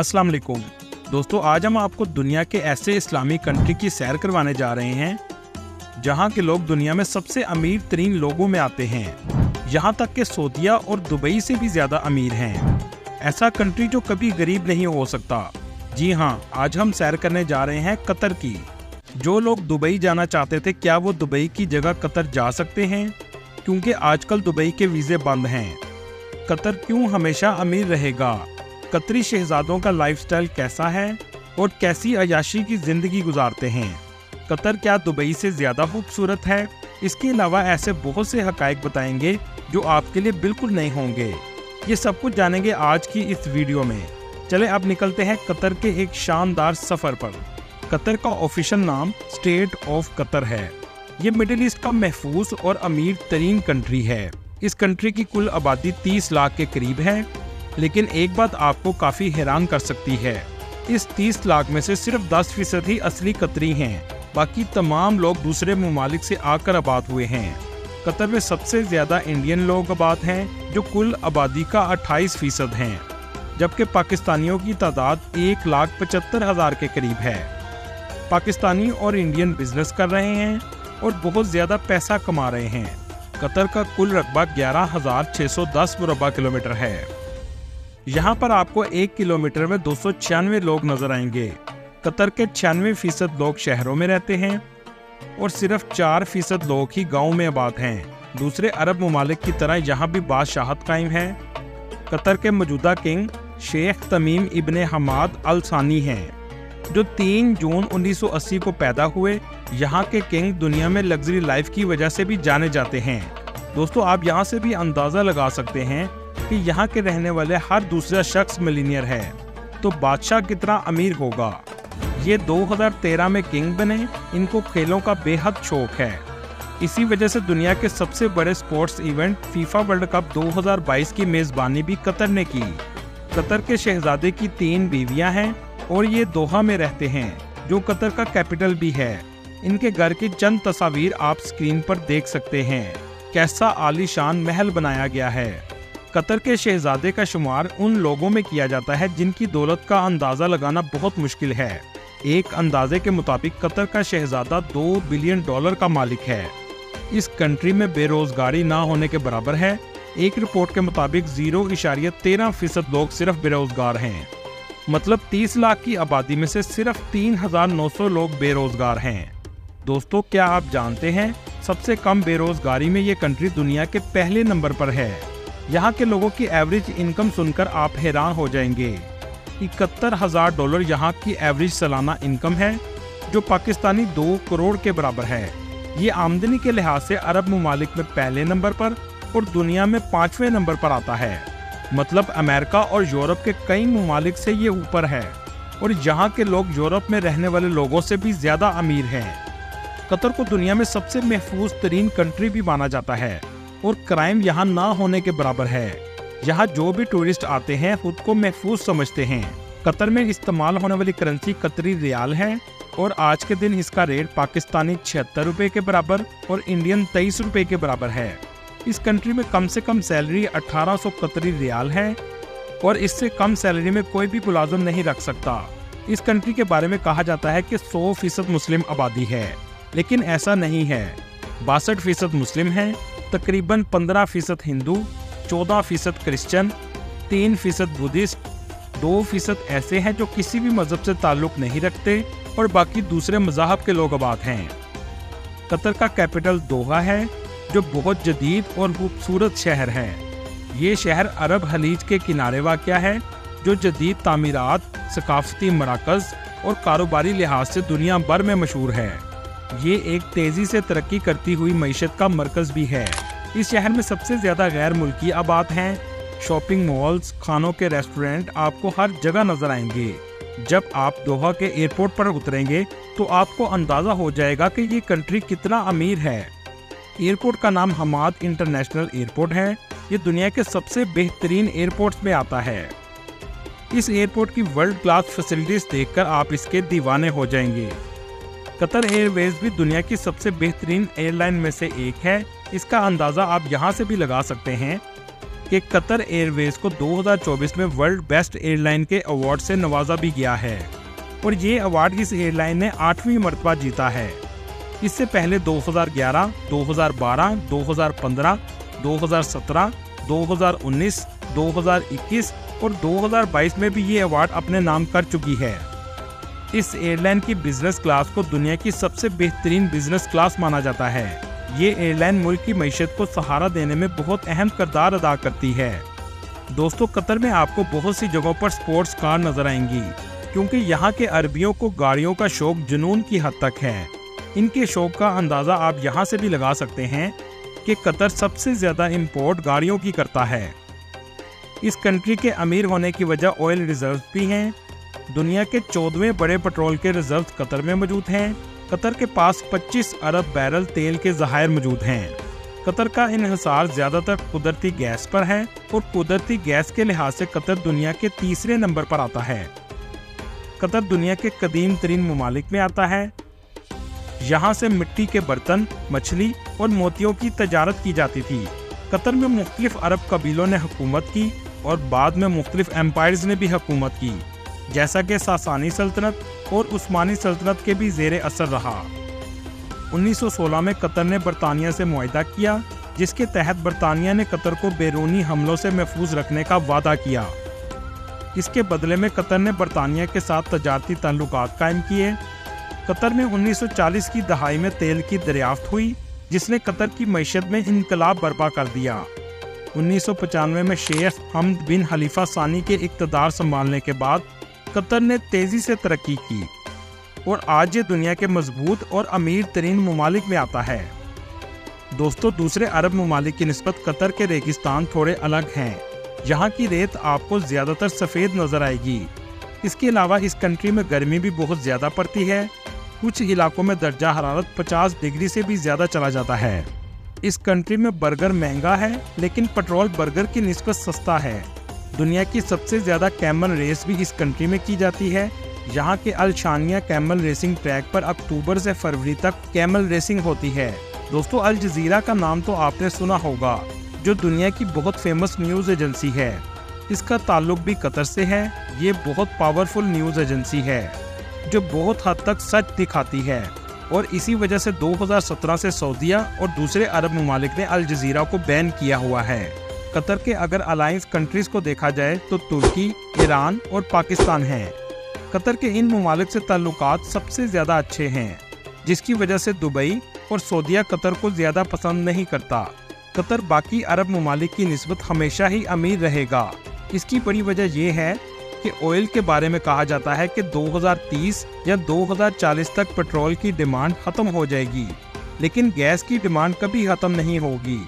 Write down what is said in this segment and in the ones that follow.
अस्सलाम वालेकुम दोस्तों, आज हम आपको दुनिया के ऐसे इस्लामी कंट्री की सैर करवाने जा रहे हैं जहां के लोग दुनिया में सबसे अमीर तरीन लोगों में आते हैं। यहां तक कि सऊदीया और दुबई से भी ज्यादा अमीर हैं। ऐसा कंट्री जो कभी गरीब नहीं हो सकता। जी हां, आज हम सैर करने जा रहे हैं कतर की। जो लोग दुबई जाना चाहते थे, क्या वो दुबई की जगह कतर जा सकते हैं? क्योंकि आजकल दुबई के वीज़े बंद हैं। कतर क्यों हमेशा अमीर रहेगा? कतरी शहजादों का लाइफस्टाइल कैसा है और कैसी अयाशी की ज़िंदगी गुजारते हैं? कतर क्या दुबई से ज़्यादा खूबसूरत है? इसके अलावा ऐसे बहुत से हक़ाइक़ बताएंगे जो आपके लिए बिल्कुल नए होंगे। ये सब कुछ जानेंगे आज की इस वीडियो में। चले अब निकलते हैं कतर के एक शानदार सफ़र पर। कतर का ऑफिशियल नाम स्टेट ऑफ कतर है। ये मिडिल ईस्ट का महफूज और अमीर तरीन कंट्री है। इस कंट्री की कुल आबादी 30 लाख के करीब है। लेकिन एक बात आपको काफ़ी हैरान कर सकती है, इस 30 लाख में से सिर्फ 10% ही असली कतरी हैं। बाकी तमाम लोग दूसरे ममालिक से आकर आबाद हुए हैं। कतर में सबसे ज़्यादा इंडियन लोग आबाद हैं, जो कुल आबादी का 28% हैं, जबकि पाकिस्तानियों की तादाद 1,75,000 के करीब है। पाकिस्तानी और इंडियन बिजनेस कर रहे हैं और बहुत ज़्यादा पैसा कमा रहे हैं। कतर का कुल रकबा 11,610 मुरबा किलोमीटर है। यहाँ पर आपको 1 किलोमीटर में 296 लोग नजर आएंगे। कतर के 96% लोग शहरों में रहते हैं और सिर्फ 4% लोग ही गाँव में आबाद हैं। दूसरे अरब ममालिक की तरह यहाँ भी बादशाहत कायम है। कतर के मौजूदा किंग शेख तमीम इब्ने हमाद अल सानी हैं, जो 3 जून 1980 को पैदा हुए। यहाँ के किंग दुनिया में लग्जरी लाइफ की वजह से भी जाने जाते हैं। दोस्तों, आप यहाँ से भी अंदाज़ा लगा सकते हैं कि यहाँ के रहने वाले हर दूसरा शख्स मिलीनियर है, तो बादशाह कितना अमीर होगा। ये 2013 में किंग बने। इनको खेलों का बेहद शौक है। इसी वजह से दुनिया के सबसे बड़े sports event FIFA world cup 2022 की मेज़बानी भी कतर ने की। कतर के शहजादे की 3 बीवियां हैं और ये दोहा में रहते हैं, जो कतर का कैपिटल भी है। इनके घर की चंद तस्वीर आप स्क्रीन पर देख सकते हैं। कैसा आलीशान महल बनाया गया है। कतर के शहजादे का शुमार उन लोगों में किया जाता है जिनकी दौलत का अंदाज़ा लगाना बहुत मुश्किल है। एक अंदाजे के मुताबिक कतर का शहजादा $2 बिलियन का मालिक है। इस कंट्री में बेरोजगारी ना होने के बराबर है। एक रिपोर्ट के मुताबिक 0.13% लोग सिर्फ बेरोजगार हैं। मतलब 30 लाख की आबादी में से सिर्फ 3,900 लोग बेरोजगार हैं। दोस्तों, क्या आप जानते हैं सबसे कम बेरोजगारी में ये कंट्री दुनिया के पहले नंबर पर है। यहाँ के लोगों की एवरेज इनकम सुनकर आप हैरान हो जाएंगे। $71,000 यहाँ की एवरेज सालाना इनकम है, जो पाकिस्तानी 2 करोड़ के बराबर है। ये आमदनी के लिहाज से अरब ममालिक में पहले नंबर पर और दुनिया में 5वें नंबर पर आता है। मतलब अमेरिका और यूरोप के कई ममालिक से ये ऊपर है और यहाँ के लोग यूरोप में रहने वाले लोगों से भी ज्यादा अमीर हैं। कतर को दुनिया में सबसे महफूज तरीन कंट्री भी माना जाता है और क्राइम यहाँ ना होने के बराबर है। यहाँ जो भी टूरिस्ट आते हैं खुद को महफूज समझते हैं। कतर में इस्तेमाल होने वाली करेंसी कतरी रियाल है और आज के दिन इसका रेट पाकिस्तानी 76 रुपए के बराबर और इंडियन 23 रुपए के बराबर है। इस कंट्री में कम से कम सैलरी 1800 कतरी रियाल है और इससे कम सैलरी में कोई भी मुलाजिम नहीं रख सकता। इस कंट्री के बारे में कहा जाता है कि 100% मुस्लिम आबादी है, लेकिन ऐसा नहीं है। 62% मुस्लिम हैं, तकरीबन 15% हिंदू, 14% क्रिश्चियन, 3% बुद्धिस्ट, 2% ऐसे हैं जो किसी भी मजहब से ताल्लुक नहीं रखते और बाकी दूसरे मज़ाहब के लोग आबाद हैं। कतर का कैपिटल दोहा है, जो बहुत जदीद और खूबसूरत शहर है। ये शहर अरब खलीज के किनारे वाक़या है, जो जदीद तामीरात, सकाफती मराकज़ और कारोबारी लिहाज से दुनिया भर में मशहूर है। ये एक तेज़ी से तरक्की करती हुई मईशत का मरकज़ भी है। इस शहर में सबसे ज़्यादा गैर मुल्की आबाद हैं। शॉपिंग मॉल्स, खानों के रेस्टोरेंट आपको हर जगह नज़र आएंगे। जब आप दोहा के एयरपोर्ट पर उतरेंगे तो आपको अंदाज़ा हो जाएगा कि ये कंट्री कितना अमीर है। एयरपोर्ट का नाम हमाद इंटरनेशनल एयरपोर्ट है। ये दुनिया के सबसे बेहतरीन एयरपोर्ट्स में आता है। इस एयरपोर्ट की वर्ल्ड क्लास फैसिलिटीज़ देखकर आप इसके दीवाने हो जाएंगे। कतर एयरवेज भी दुनिया की सबसे बेहतरीन एयरलाइन में से एक है। इसका अंदाज़ा आप यहाँ से भी लगा सकते हैं। कि कतर एयरवेज को 2024 में वर्ल्ड बेस्ट एयरलाइन के अवार्ड से नवाजा भी गया है और ये अवार्ड इस एयरलाइन ने 8वीं मर्तबा जीता है। इससे पहले 2011, 2012, 2015, 2017, 2019, 2021 और 2022 में भी ये अवार्ड अपने नाम कर चुकी है। इस एयरलाइन की बिजनेस क्लास को दुनिया की सबसे बेहतरीन बिजनेस क्लास माना जाता है। ये एयरलाइन मुल्क की मईशत को सहारा देने में बहुत अहम किरदार अदा करती है। दोस्तों, कतर में आपको बहुत सी जगहों पर स्पोर्ट्स कार नजर आएंगी क्योंकि यहाँ के अरबियों को गाड़ियों का शौक जुनून की हद तक है। इनके शौक का अंदाज़ा आप यहाँ से भी लगा सकते हैं कि कतर सबसे ज़्यादा इंपोर्ट गाड़ियों की करता है। इस कंट्री के अमीर होने की वजह ऑयल रिजर्व भी हैं। दुनिया के 14वें बड़े पेट्रोल के रिजर्व कतर में मौजूद हैं। कतर के पास 25 अरब बैरल तेल के ज़खायर मौजूद हैं। कतर का इन्हिसार ज़्यादातर कुदरती गैस पर है और कुदरती गैस के लिहाज से कतर दुनिया के तीसरे नंबर पर आता है। कतर दुनिया के कदीम तरीन ममालिक में आता है। यहाँ से मिट्टी के बर्तन, मछली और मोतियों की तजारत की जाती थी। कतर में मुख्तलिफ अरब कबीलों ने हुकूमत की और बाद में मुख्तलिफ एम्पायर्स ने भी हुकूमत की, जैसा कि सासानी सल्तनत और उस्मानी सल्तनत के भी ज़ेरे असर रहा। 1916 में कतर ने बरतानिया से मुआहिदा किया, जिसके तहत बरतानिया ने कतर को बैरूनी हमलों से महफूज रखने का वादा किया। इसके बदले में कतर ने बरतानिया के साथ तजारती ताल्लुकात कायम किए। कतर में 1940 की दहाई में तेल की दरियाफ्त हुई, जिसने कतर की मईशत में इनकलाब बर्पा कर दिया। 1995 में शेख हमद बिन खलीफा सानी के इक़्तिदार संभालने के बाद कतर ने तेज़ी से तरक्की की और आज ये दुनिया के मजबूत और अमीर तरीन ममालिक में आता है। दोस्तों, दूसरे अरब ममालिक की निस्बत कतर के रेगिस्तान थोड़े अलग हैं। यहाँ की रेत आपको ज़्यादातर सफ़ेद नज़र आएगी। इसके अलावा इस कंट्री में गर्मी भी बहुत ज़्यादा पड़ती है। कुछ इलाकों में दर्जा हरारत 50 डिग्री से भी ज़्यादा चला जाता है। इस कंट्री में बर्गर महंगा है, लेकिन पेट्रोल बर्गर की निस्बत सस्ता है। दुनिया की सबसे ज़्यादा कैमल रेस भी इस कंट्री में की जाती है। यहाँ के अल-शानिया कैमल रेसिंग ट्रैक पर अक्टूबर से फरवरी तक कैमल रेसिंग होती है। दोस्तों, अल जज़ीरा का नाम तो आपने सुना होगा, जो दुनिया की बहुत फेमस न्यूज़ एजेंसी है। इसका ताल्लुक भी कतर से है। ये बहुत पावरफुल न्यूज़ एजेंसी है जो बहुत हद तक सच दिखाती है और इसी वजह से 2017 से सऊदीया और दूसरे अरब ममालिक ने अल जज़ीरा को बैन किया हुआ है। कतर के अगर अलायंस कंट्रीज को देखा जाए तो तुर्की, ईरान और पाकिस्तान हैं। कतर के इन ममालिक से ताल्लुकात सबसे ज़्यादा अच्छे हैं, जिसकी वजह से दुबई और सऊदीया कतर को ज़्यादा पसंद नहीं करता। कतर बाकी अरब ममालिक की निस्बत हमेशा ही अमीर रहेगा। इसकी बड़ी वजह यह है कि ऑयल के बारे में कहा जाता है कि 2030 या 2040 तक पेट्रोल की डिमांड ख़त्म हो जाएगी, लेकिन गैस की डिमांड कभी ख़त्म नहीं होगी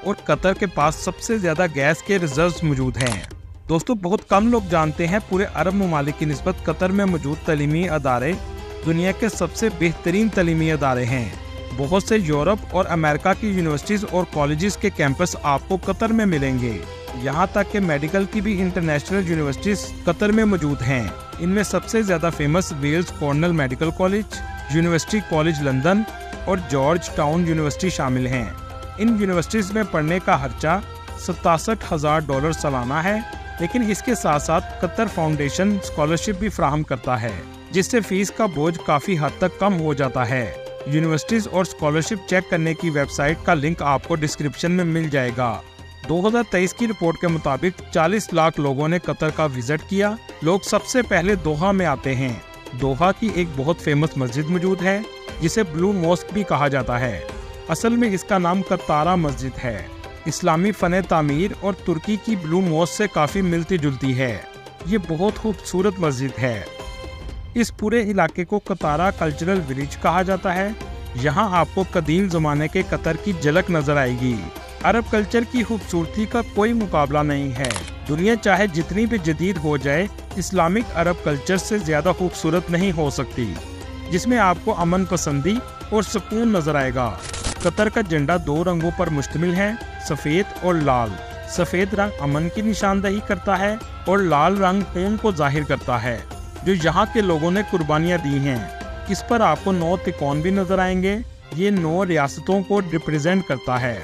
और कतर के पास सबसे ज़्यादा गैस के रिजर्व्स मौजूद हैं। दोस्तों, बहुत कम लोग जानते हैं पूरे अरब ममालिक की निस्बत कतर में मौजूद तलीमी अदारे दुनिया के सबसे बेहतरीन तलीमी अदारे हैं। बहुत से यूरोप और अमेरिका की यूनिवर्सिटीज़ और कॉलेजेस के कैंपस आपको कतर में मिलेंगे। यहाँ तक कि मेडिकल की भी इंटरनेशनल यूनिवर्सिटीज़ कतर में मौजूद हैं। इनमें सबसे ज़्यादा famous Weill Cornell medical college, university college London और जॉर्ज टाउन यूनिवर्सिटी शामिल हैं। इन यूनिवर्सिटीज़ में पढ़ने का खर्चा $67,000 सालाना है, लेकिन इसके साथ साथ कतर फाउंडेशन स्कॉलरशिप भी फ्राहम करता है, जिससे फीस का बोझ काफ़ी हद तक कम हो जाता है। यूनिवर्सिटीज़ और स्कॉलरशिप चेक करने की वेबसाइट का लिंक आपको डिस्क्रिप्शन में मिल जाएगा। 2023 की रिपोर्ट के मुताबिक 40 लाख लोगों ने कतर का विजिट किया। लोग सबसे पहले दोहा में आते हैं। दोहा की एक बहुत फेमस मस्जिद मौजूद है, जिसे ब्लू मॉस्क भी कहा जाता है। असल में इसका नाम कतारा मस्जिद है। इस्लामी फ़न तामीर और तुर्की की ब्लू मॉस्क से काफ़ी मिलती जुलती है। ये बहुत खूबसूरत मस्जिद है। इस पूरे इलाके को कतारा कल्चरल विलेज कहा जाता है। यहाँ आपको कदीम ज़माने के कतर की झलक नज़र आएगी। अरब कल्चर की खूबसूरती का कोई मुकाबला नहीं है। दुनिया चाहे जितनी भी जदीद हो जाए, इस्लामिक अरब कल्चर से ज़्यादा खूबसूरत नहीं हो सकती, जिसमें आपको अमन पसंदी और सुकून नज़र आएगा। कतर का झंडा 2 रंगों पर मुश्तमिल है, सफ़ेद और लाल। सफ़ेद रंग अमन की निशानदही करता है और लाल रंग खून को जाहिर करता है, जो यहाँ के लोगों ने कुर्बानियाँ दी हैं। इस पर आपको 9 तिकोन भी नज़र आएंगे। ये 9 रियासतों को रिप्रेजेंट करता है।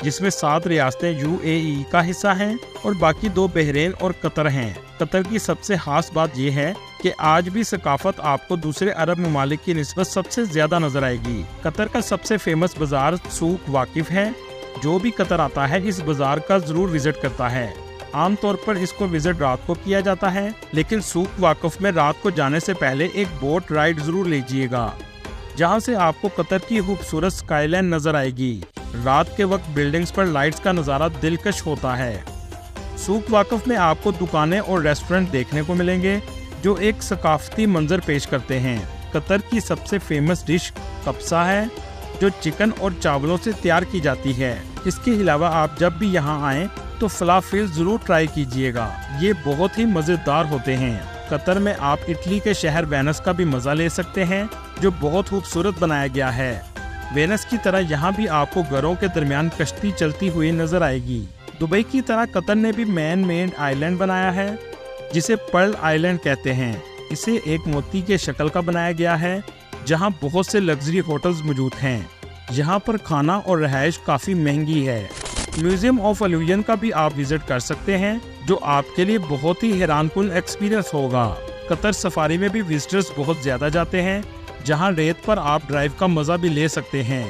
जिसमें 7 रियासतें UAE का हिस्सा हैं और बाकी 2 बहरीन और कतर हैं। कतर की सबसे खास बात यह है कि आज भी सकाफत आपको दूसरे अरब ममालिक की निस्बत सबसे ज्यादा नजर आएगी। कतर का सबसे फेमस बाजार सूक वाकिफ है। जो भी कतर आता है इस बाजार का जरूर विजिट करता है। आमतौर पर इसको विजिट रात को किया जाता है, लेकिन सूक वाकिफ में रात को जाने से पहले एक बोट राइड जरूर लीजिएगा, जहां से आपको कतर की खूबसूरत स्काईलाइन नजर आएगी। रात के वक्त बिल्डिंग्स पर लाइट्स का नज़ारा दिलकश होता है। सूक वाकिफ में आपको दुकानें और रेस्टोरेंट देखने को मिलेंगे जो एक सकाफती मंजर पेश करते हैं। कतर की सबसे फेमस डिश कब्सा है, जो चिकन और चावलों से तैयार की जाती है। इसके अलावा आप जब भी यहाँ आएँ तो फलाफिल जरूर ट्राई कीजिएगा, ये बहुत ही मज़ेदार होते हैं। कतर में आप इटली के शहर वेनिस का भी मज़ा ले सकते हैं, जो बहुत खूबसूरत बनाया गया है। वेनिस की तरह यहाँ भी आपको घरों के दरमियान कश्ती चलती हुई नजर आएगी। दुबई की तरह कतर ने भी मैन मेड आइलैंड बनाया है, जिसे पर्ल आइलैंड कहते हैं। इसे एक मोती के शक्ल का बनाया गया है, जहाँ बहुत से लग्जरी होटल्स मौजूद हैं। यहाँ पर खाना और रहायश काफ़ी महंगी है। म्यूजियम ऑफ एल्यूजन का भी आप विजिट कर सकते हैं, जो आपके लिए बहुत ही हैरानकुन एक्सपीरियंस होगा। कतर सफारी में भी विजिटर्स बहुत ज्यादा जाते हैं, जहां रेत पर आप ड्राइव का मजा भी ले सकते हैं।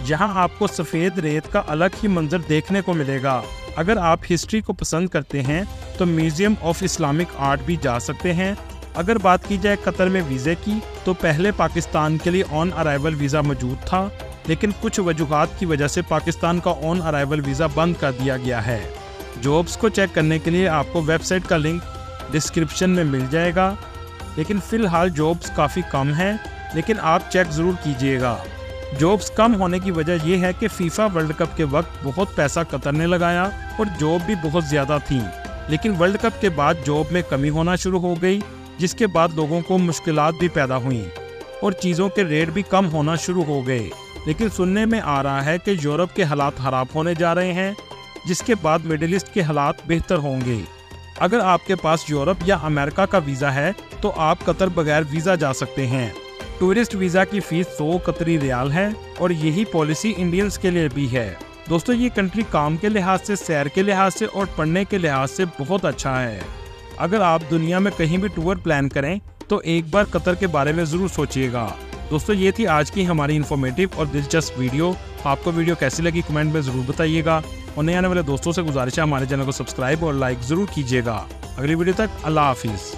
यहाँ आपको सफेद रेत का अलग ही मंजर देखने को मिलेगा। अगर आप हिस्ट्री को पसंद करते हैं तो म्यूजियम ऑफ इस्लामिक आर्ट भी जा सकते हैं। अगर बात की जाए कतर में वीज़े की, तो पहले पाकिस्तान के लिए ऑन अराइवल वीज़ा मौजूद था, लेकिन कुछ वजूहात की वजह से पाकिस्तान का ऑन अराइवल वीज़ा बंद कर दिया गया है। जॉब्स को चेक करने के लिए आपको वेबसाइट का लिंक डिस्क्रिप्शन में मिल जाएगा, लेकिन फ़िलहाल जॉब्स काफ़ी कम हैं, लेकिन आप चेक ज़रूर कीजिएगा। जॉब्स कम होने की वजह यह है कि फीफा वर्ल्ड कप के वक्त बहुत पैसा कतर ने लगाया और जॉब भी बहुत ज़्यादा थी, लेकिन वर्ल्ड कप के बाद जॉब में कमी होना शुरू हो गई, जिसके बाद लोगों को मुश्किलात भी पैदा हुई और चीज़ों के रेट भी कम होना शुरू हो गए। लेकिन सुनने में आ रहा है कि यूरोप के हालात खराब होने जा रहे हैं, जिसके बाद मिडिल ईस्ट के हालात बेहतर होंगे। अगर आपके पास यूरोप या अमेरिका का वीज़ा है तो आप कतर बगैर वीज़ा जा सकते हैं। टूरिस्ट वीज़ा की फ़ीस 100 कतरी रियाल है और यही पॉलिसी इंडियंस के लिए भी है। दोस्तों, ये कंट्री काम के लिहाज से, सैर के लिहाज से और पढ़ने के लिहाज से बहुत अच्छा है। अगर आप दुनिया में कहीं भी टूर प्लान करें तो एक बार कतर के बारे में ज़रूर सोचिएगा। दोस्तों, ये थी आज की हमारी इन्फॉर्मेटिव और दिलचस्प वीडियो। आपको वीडियो कैसी लगी कमेंट में ज़रूर बताइएगा और नए आने वाले दोस्तों से गुजारिश है हमारे चैनल को सब्सक्राइब और लाइक ज़रूर कीजिएगा। अगली वीडियो तक अल्लाह हाफिज़।